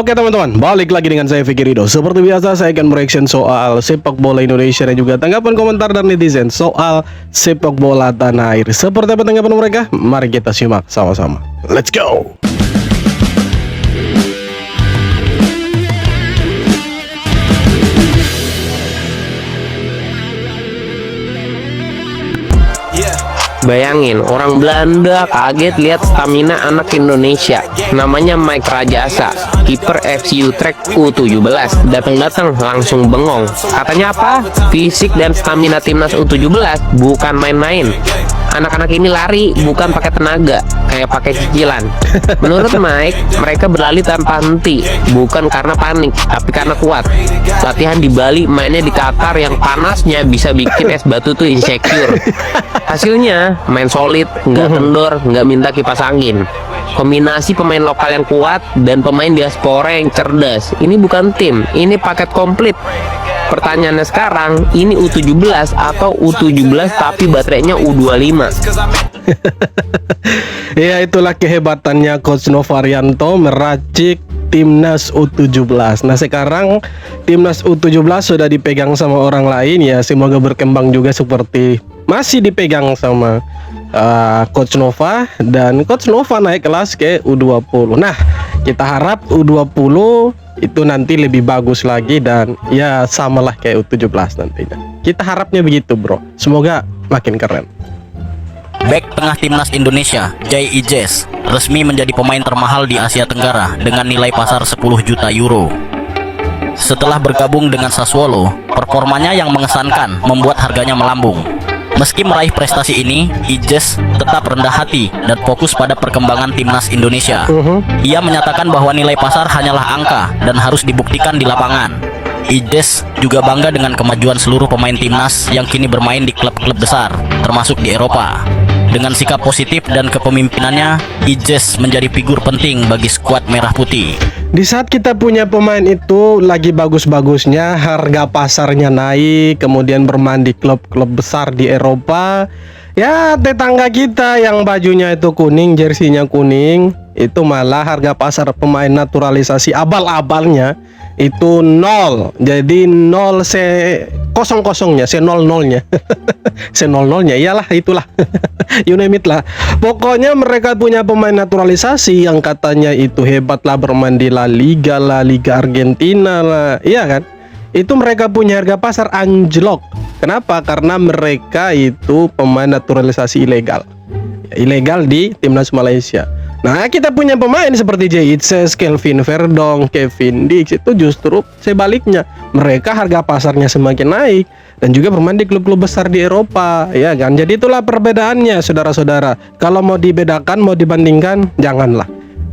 Oke teman-teman, balik lagi dengan saya Fikri Ridho. Seperti biasa saya akan mereaction soal sepak bola Indonesia dan juga tanggapan komentar dari netizen soal sepak bola tanah air. Seperti apa tanggapan mereka? Mari kita simak sama-sama. Let's go! Bayangin, orang Belanda kaget lihat stamina anak Indonesia. Namanya Mike Rajasa, kiper FC Utrecht U17. Datang-datang langsung bengong. Katanya apa? Fisik dan stamina timnas U17 bukan main-main. Anak-anak ini lari bukan pakai tenaga, kayak pakai cicilan. Menurut Mike, mereka berlari tanpa henti, bukan karena panik, tapi karena kuat. Latihan di Bali, mainnya di Qatar yang panasnya bisa bikin es batu tuh insecure. Hasilnya, main solid, nggak kendor, nggak minta kipas angin. Kombinasi pemain lokal yang kuat dan pemain diaspora yang cerdas. Ini bukan tim, ini paket komplit. Pertanyaannya sekarang, ini U17 atau U17 tapi baterainya U25? Ya, itulah kehebatannya Coach Novarianto meracik timnas U17. Nah, sekarang timnas U17 sudah dipegang sama orang lain ya. Semoga berkembang juga seperti masih dipegang sama Coach Nova, dan Coach Nova naik kelas ke U20. Nah, kita harap U20 itu nanti lebih bagus lagi dan ya samalah kayak U17 nantinya. Kita harapnya begitu, bro. Semoga makin keren. Bek tengah timnas Indonesia, Jay Ijes, resmi menjadi pemain termahal di Asia Tenggara dengan nilai pasar 10 juta euro. Setelah bergabung dengan Sassuolo, performanya yang mengesankan membuat harganya melambung. Meski meraih prestasi ini, Ijes tetap rendah hati dan fokus pada perkembangan timnas Indonesia. Ia menyatakan bahwa nilai pasar hanyalah angka dan harus dibuktikan di lapangan. Ijes juga bangga dengan kemajuan seluruh pemain timnas yang kini bermain di klub-klub besar, termasuk di Eropa. Dengan sikap positif dan kepemimpinannya, Ijes menjadi figur penting bagi skuad Merah Putih. Di saat kita punya pemain itu lagi bagus-bagusnya, harga pasarnya naik, kemudian bermain di klub-klub besar di Eropa, ya tetangga kita yang bajunya itu kuning, jersinya kuning, itu malah harga pasar pemain naturalisasi abal-abalnya itu nol. Jadi nol kosong-kosongnya, nol-nolnya. nol-nolnya, iyalah itulah. You name it lah. Pokoknya mereka punya pemain naturalisasi yang katanya itu hebat lah, bermain di La Liga Argentina lah. Iya kan? Itu mereka punya harga pasar anjlok. Kenapa? Karena mereka itu pemain naturalisasi ilegal. Ilegal di timnas Malaysia. Nah, kita punya pemain seperti Jay Ijes, Kelvin Verdong, Kevin Dix, itu justru sebaliknya. Mereka harga pasarnya semakin naik dan juga bermain di klub-klub besar di Eropa, ya kan? Jadi itulah perbedaannya, saudara-saudara. Kalau mau dibedakan, mau dibandingkan, janganlah.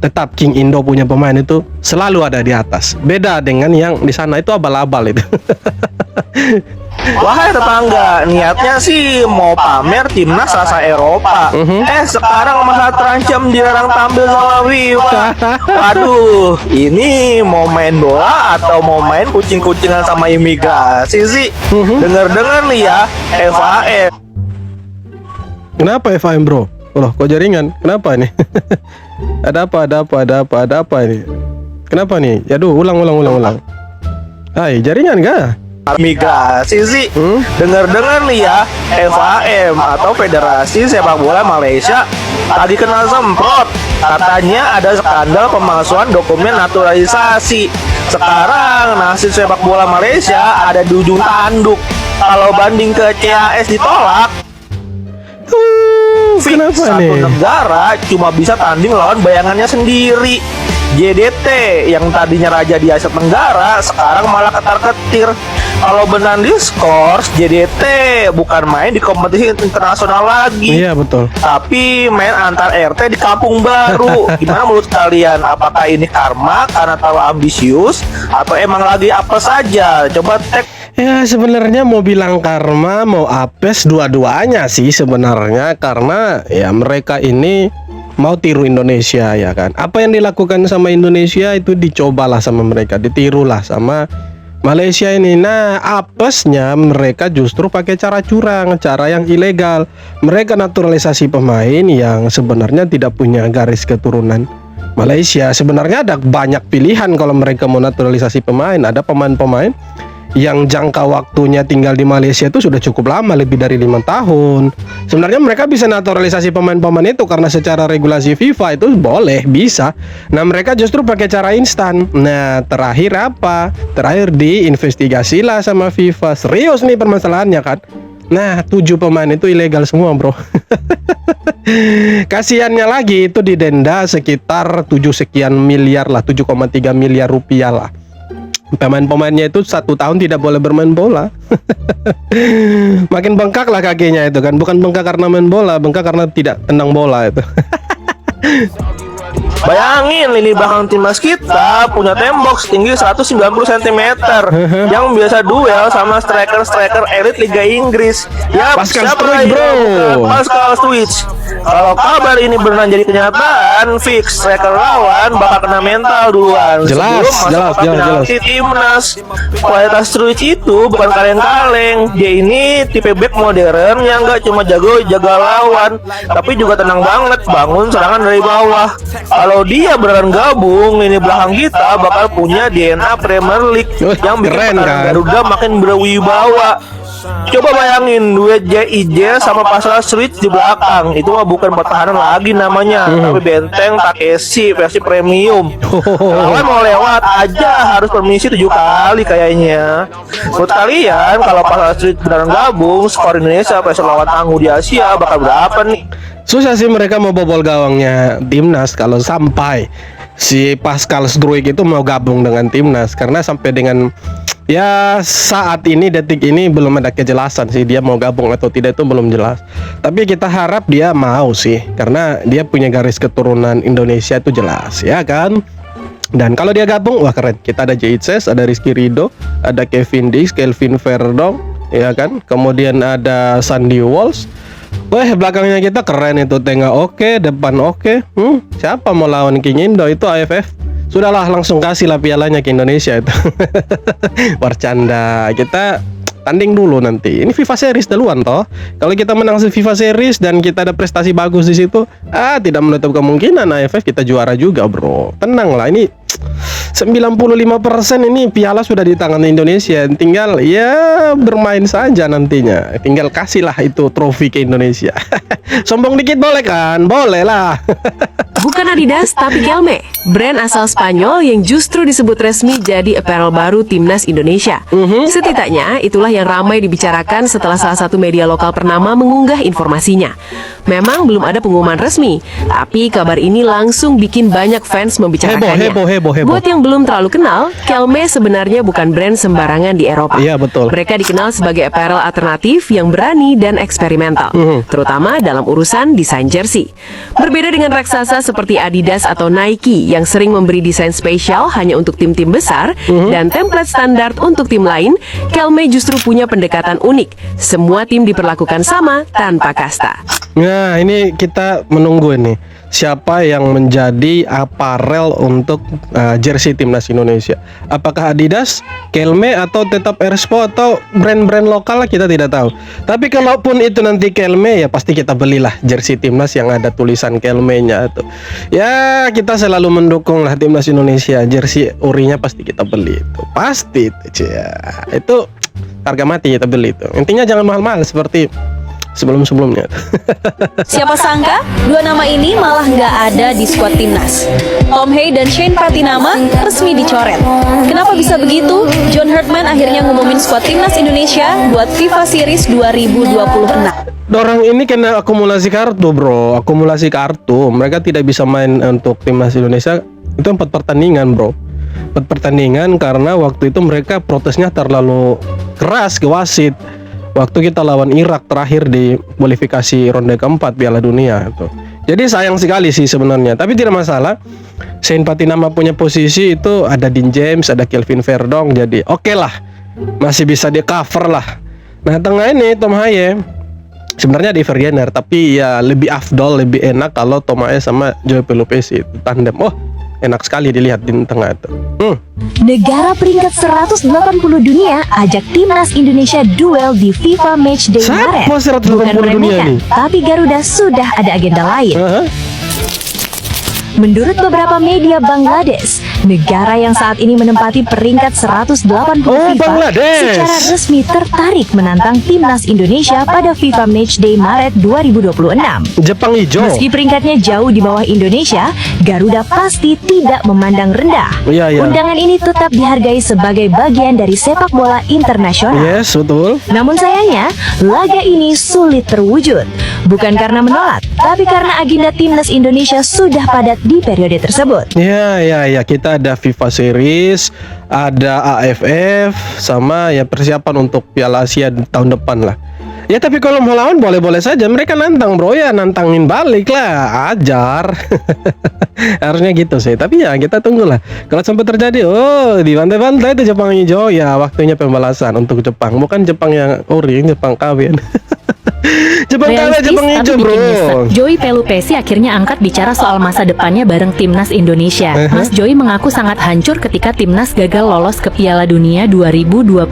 Tetap King Indo punya pemain itu selalu ada di atas. Beda dengan yang di sana itu abal-abal itu. Wahai tetangga, niatnya sih mau pamer timnas rasa Eropa. Sekarang malah terancam dilarang tampil sama FIFA. Waduh, ini mau main bola atau mau main kucing-kucingan sama imigrasi sih? Dengar-dengar nih ya, FAM. Kenapa FAM, bro? Loh, kok jaringan? Kenapa nih? Ada apa ini? Kenapa nih? Aduh, ulang. Hai, jaringan gak? Migrasi sih, dengar-dengar nih ya, FAM atau Federasi Sepak Bola Malaysia tadi kena semprot. Katanya ada skandal pemalsuan dokumen naturalisasi. Sekarang nasib sepak bola Malaysia ada di ujung tanduk. Kalau banding ke CAS ditolak, Kenapa satu nih? negara cuma bisa tanding lawan bayangannya sendiri. JDT yang tadinya raja di Asia Tenggara sekarang malah ketar-ketir. Kalau benar diskors, JDT bukan main di kompetisi internasional lagi. Iya, betul. Tapi main antar RT di kampung baru. Gimana menurut kalian? Apakah ini karma karena terlalu ambisius atau emang lagi apa saja? Coba cek. Ya, sebenarnya mau bilang karma, mau apes, dua-duanya sih sebenarnya. Karena ya mereka ini mau tiru Indonesia, ya kan. Apa yang dilakukan sama Indonesia itu dicobalah sama mereka, ditirulah sama Malaysia ini. Nah, apesnya mereka justru pakai cara curang, cara yang ilegal. Mereka naturalisasi pemain yang sebenarnya tidak punya garis keturunan Malaysia. Sebenarnya ada banyak pilihan kalau mereka mau naturalisasi pemain. Ada pemain-pemain yang jangka waktunya tinggal di Malaysia itu sudah cukup lama, lebih dari 5 tahun. Sebenarnya mereka bisa naturalisasi pemain-pemain itu karena secara regulasi FIFA itu boleh, bisa. Nah, mereka justru pakai cara instan. Nah, terakhir apa? Terakhir diinvestigasilah sama FIFA. Serius nih permasalahannya kan. Nah, 7 pemain itu ilegal semua, bro. Kasiannya lagi itu didenda sekitar 7 sekian miliar lah, 7,3 miliar rupiah lah. Pemain-pemainnya itu 1 tahun tidak boleh bermain bola. Makin bengkak lah kakinya itu kan. Bukan bengkak karena main bola, bengkak karena tidak tendang bola itu. Bayangin lini belakang timnas kita punya tembok setinggi 190 cm yang biasa duel sama striker-striker elit Liga Inggris. Ya, Pascal siapa Struijk, lagi bro. bukan Pascal Struijk. Kalau kabar ini benar jadi kenyataan, fix striker lawan bakal kena mental duluan. Jelas, Sebelum masuk jelas, babak jelas. penalti timnas. Kualitas Struijk itu bukan kaleng-kaleng. Dia ini tipe back modern yang nggak cuma jago jaga lawan, tapi juga tenang banget bangun serangan dari bawah. Kalau dia beneran gabung, ini belakang kita bakal punya DNA Premier League yang bikin keren, pertahanan kan? Garuda makin berwibawa. Coba bayangin duet JIJ sama Pascal Struijk di belakang. Itu mah bukan pertahanan lagi namanya, tapi benteng Takeshi versi premium. Lawan mau lewat aja harus permisi 7 kali kayaknya. Menurut kalian kalau Pascal Struijk beneran gabung, skor Indonesia versus lawan tangguh di Asia bakal berapa nih? Susah sih mereka mau bobol gawangnya timnas kalau sampai si Pascal Struijk itu mau gabung dengan timnas, karena sampai dengan ya saat ini, detik ini belum ada kejelasan sih dia mau gabung atau tidak, itu belum jelas. Tapi kita harap dia mau sih, karena dia punya garis keturunan Indonesia itu jelas ya kan. Dan kalau dia gabung, wah keren. Kita ada JIJ, ada Rizky Ridho, ada Kevin Dix, Kelvin Verdong, ya kan. Kemudian ada Sandy Walsh. Wah, belakangnya kita keren itu, tengah oke, depan oke. Siapa mau lawan King Indo itu AFF? Sudahlah, langsung kasih lah pialanya ke Indonesia itu. Bercanda, kita tanding dulu nanti. Ini FIFA Series duluan toh. Kalau kita menang FIFA Series dan kita ada prestasi bagus di situ, tidak menutup kemungkinan AFF kita juara juga, bro. Tenang lah, ini 95% ini piala sudah di tangan Indonesia. Tinggal ya bermain saja nantinya. Tinggal kasihlah itu trofi ke Indonesia. Sombong dikit boleh kan? Boleh lah. Bukan Adidas, tapi Kelme, brand asal Spanyol yang justru disebut resmi jadi apparel baru timnas Indonesia. Setidaknya itulah yang ramai dibicarakan setelah salah satu media lokal ternama mengunggah informasinya. Memang belum ada pengumuman resmi, tapi kabar ini langsung bikin banyak fans membicarakannya. Heboh. Buat yang belum terlalu kenal, Kelme sebenarnya bukan brand sembarangan di Eropa. Iya, betul. Mereka dikenal sebagai apparel alternatif yang berani dan eksperimental, terutama dalam urusan desain jersey. Berbeda dengan raksasa seperti Adidas atau Nike yang sering memberi desain spesial hanya untuk tim-tim besar dan template standar untuk tim lain, Kelme justru punya pendekatan unik. Semua tim diperlakukan sama tanpa kasta. Nah, ini kita menunggu ini siapa yang menjadi aparel untuk jersey timnas Indonesia. Apakah Adidas, Kelme, atau tetap Erspo, atau brand-brand lokal, kita tidak tahu. Tapi kalaupun itu nanti Kelme, ya pasti kita belilah jersey timnas yang ada tulisan Kelme-nya itu. Ya, kita selalu mendukung lah timnas Indonesia. Jersey urinya pasti kita beli itu. Pasti itu. Ya, itu harga mati kita beli itu. Intinya jangan mahal-mahal seperti sebelum-sebelumnya. Siapa sangka, dua nama ini malah nggak ada di skuad timnas. Tom Hay dan Shane Patinama resmi dicoret. Kenapa bisa begitu? John Herdman akhirnya ngumumin skuad timnas Indonesia buat FIFA Series 2026. Orang ini kena akumulasi kartu, bro. Akumulasi kartu. Mereka tidak bisa main untuk timnas Indonesia. Itu 4 pertandingan, bro. 4 pertandingan karena waktu itu mereka protesnya terlalu keras ke wasit. Waktu kita lawan Irak terakhir di kualifikasi ronde keempat Piala Dunia itu. Jadi sayang sekali sih sebenarnya, tapi tidak masalah. Shane Patinama punya posisi itu, ada Dean James, ada Kelvin Verdong, jadi oke lah, masih bisa di cover lah. Nah, tengah ini Tom Haye sebenarnya di Vergener, tapi ya lebih afdol, lebih enak kalau Tom Haye sama Joe Pelupesi itu tandem. Oh, enak sekali dilihat di tengah itu. Negara peringkat 180 dunia ajak timnas Indonesia duel di FIFA Matchday Siapa Maret. 180 Bukan dunia meremehkan, nih? tapi Garuda sudah ada agenda lain. Menurut beberapa media Bangladesh, negara yang saat ini menempati peringkat 180 FIFA, Bangladesh secara resmi tertarik menantang timnas Indonesia pada FIFA Matchday Maret 2026. Jepang hijau. Meski peringkatnya jauh di bawah Indonesia, Garuda pasti tidak memandang rendah. Iya, iya. Undangan ini tetap dihargai sebagai bagian dari sepak bola internasional. Yes, betul. Namun sayangnya, laga ini sulit terwujud. Bukan karena menolak, tapi karena agenda timnas Indonesia sudah padat di periode tersebut. Ya, kita ada FIFA Series, ada AFF, sama ya persiapan untuk Piala Asia di tahun depan lah. Ya tapi kalau mau lawan boleh-boleh saja, mereka nantang bro, ya nantangin balik lah, ajar. Harusnya gitu sih, tapi ya kita tunggulah. Kalau sampai terjadi, dibantai-bantai itu Jepang hijau, ya waktunya pembalasan untuk Jepang. Bukan Jepang yang ori, Jepang kawin. Jepang kalah, Realistis Jepang tapi hijau bikin bro. nyesek. Joey Pelupesi akhirnya angkat bicara soal masa depannya bareng timnas Indonesia. Mas Joey mengaku sangat hancur ketika timnas gagal lolos ke Piala Dunia 2026.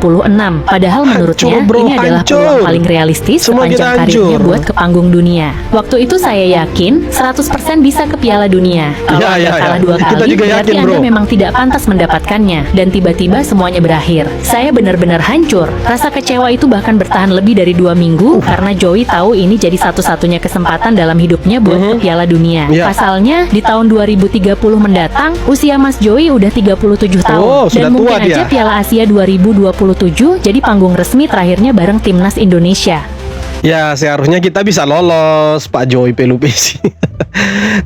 Padahal menurutnya Hancur, bro, ini adalah hancur. peluang paling realistis Semua kita sepanjang karirnya hancur. buat ke panggung dunia. Waktu itu saya yakin 100% bisa ke Piala Dunia. Kalau Ya, Anda ya, kalah ya. 2 Kita kali juga berarti yakin, Anda bro. memang tidak pantas mendapatkannya. Dan tiba-tiba semuanya berakhir. Saya benar-benar hancur. Rasa kecewa itu bahkan bertahan lebih dari 2 minggu karena Joey tahu ini jadi satu-satunya kesempatan dalam hidupnya buat ke Piala Dunia. Ya. Pasalnya di tahun 2030 mendatang usia Mas Joey udah 37 tahun. Oh, sudah Dan tua mungkin aja dia. Piala Asia 2027 jadi panggung resmi terakhirnya bareng timnas Indonesia. Ya seharusnya kita bisa lolos Pak Joey Pelupesi.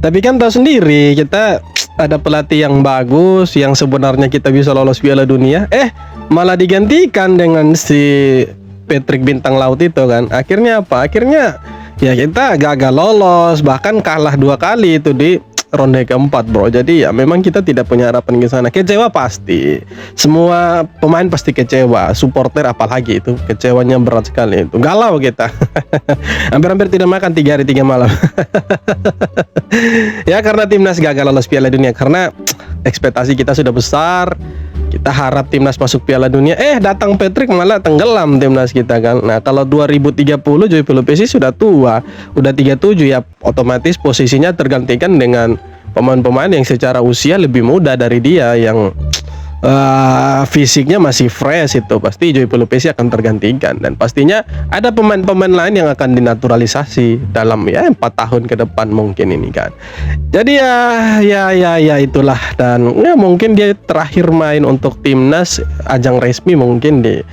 Tapi kan tahu sendiri, kita ada pelatih yang bagus, yang sebenarnya kita bisa lolos Piala Dunia, malah digantikan dengan si Patrick Bintang Laut itu kan. Akhirnya apa? Akhirnya ya kita gagal lolos, bahkan kalah 2 kali itu di ronde keempat bro. Jadi ya memang kita tidak punya harapan ke sana. Kecewa pasti, semua pemain pasti kecewa, supporter apalagi itu kecewanya berat sekali itu. Galau kita. Hampir-hampir tidak makan 3 hari 3 malam. Ya karena timnas gagal lolos Piala Dunia, karena ekspektasi kita sudah besar. Kita harap timnas masuk Piala Dunia, datang Patrick malah tenggelam timnas kita kan. Nah kalau 2030 Joey Pelupesi sudah tua, udah 37 ya, otomatis posisinya tergantikan dengan pemain-pemain yang secara usia lebih muda dari dia, yang fisiknya masih fresh. Itu pasti Joey Pelupesi akan tergantikan, dan pastinya ada pemain-pemain lain yang akan dinaturalisasi dalam ya 4 tahun ke depan mungkin ini kan. Jadi ya itulah, dan ya mungkin dia terakhir main untuk timnas ajang resmi mungkin di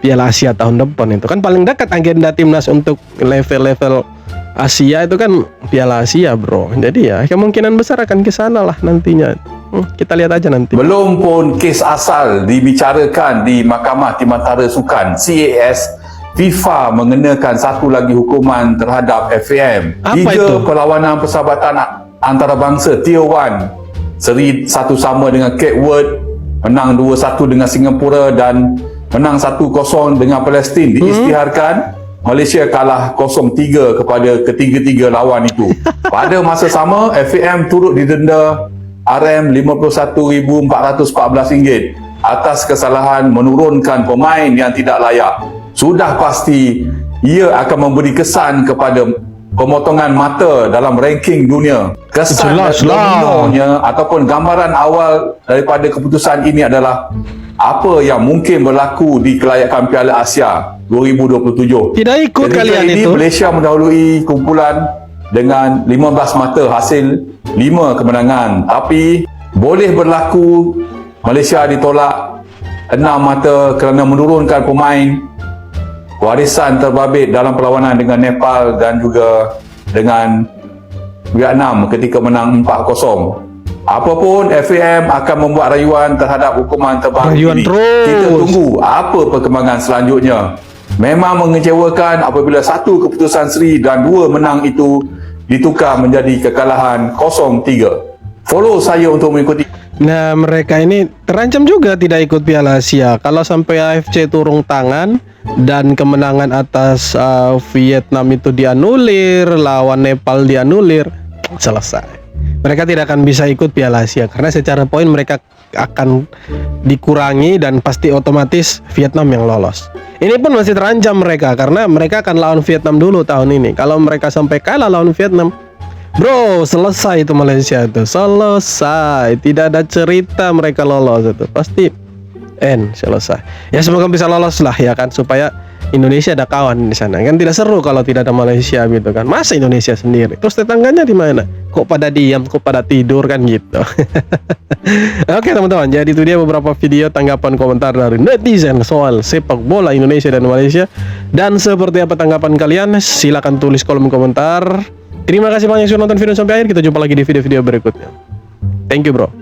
Piala Asia tahun depan. Itu kan paling dekat agenda timnas untuk level-level Asia itu kan Piala Asia bro. Jadi ya kemungkinan besar akan ke sana lah nantinya. Kita lihat aja nanti. Belum pun kes asal dibicarakan di Mahkamah Timantara Sukan CAS, FIFA mengenakan satu lagi hukuman terhadap FAM. Apa 3 itu? perlawanan persahabatan antarabangsa Tier 1, seri 1 sama dengan Cape Verde, menang 2-1 dengan Singapura dan menang 1-0 dengan Palestin. Diisytiharkan Malaysia kalah 0-3 kepada ketiga-tiga lawan itu. Pada masa sama, FAM turut didenda RM51,414 atas kesalahan menurunkan pemain yang tidak layak. Sudah pasti ia akan memberi kesan kepada pemotongan mata dalam ranking dunia. Kesan Jelas lah. dominonya ataupun gambaran awal daripada keputusan ini adalah apa yang mungkin berlaku di kelayakan Piala Asia 2027. Tidak ikut Ketika kalian ini, itu. Malaysia mendahului kumpulan dengan 15 mata, hasil 5 kemenangan. Tapi boleh berlaku Malaysia ditolak 6 mata kerana menurunkan pemain warisan terbabit dalam perlawanan dengan Nepal dan juga dengan Vietnam ketika menang 4-0. Apapun, FAM akan membuat rayuan terhadap hukuman terbaru Rayuan ini. terus. Kita tunggu apa perkembangan selanjutnya. Memang mengecewakan apabila 1 keputusan seri dan 2 menang itu ditukar menjadi kekalahan 0-3. Follow saya untuk mengikuti. Nah mereka ini terancam juga tidak ikut Piala Asia. Kalau sampai AFC turun tangan dan kemenangan atas Vietnam itu dianulir, lawan Nepal dianulir, selesai. Mereka tidak akan bisa ikut Piala Asia karena secara poin mereka akan dikurangi dan pasti otomatis Vietnam yang lolos. Ini pun masih terancam mereka karena mereka akan lawan Vietnam dulu tahun ini. Kalau mereka sampai kalah lawan Vietnam, Bro, selesai itu Malaysia itu. Selesai. Tidak ada cerita mereka lolos itu. Pasti selesai. Ya semoga bisa lolos lah ya kan, supaya Indonesia ada kawan di sana. Kan tidak seru kalau tidak ada Malaysia gitu kan. Masa Indonesia sendiri? Terus tetangganya di mana? Kok pada diam, kok pada tidur kan gitu. Oke teman-teman, jadi itu dia beberapa video tanggapan komentar dari netizen soal sepak bola Indonesia dan Malaysia. Dan seperti apa tanggapan kalian? Silahkan tulis kolom komentar. Terima kasih banyak sudah nonton video sampai akhir. Kita jumpa lagi di video-video berikutnya. Thank you bro.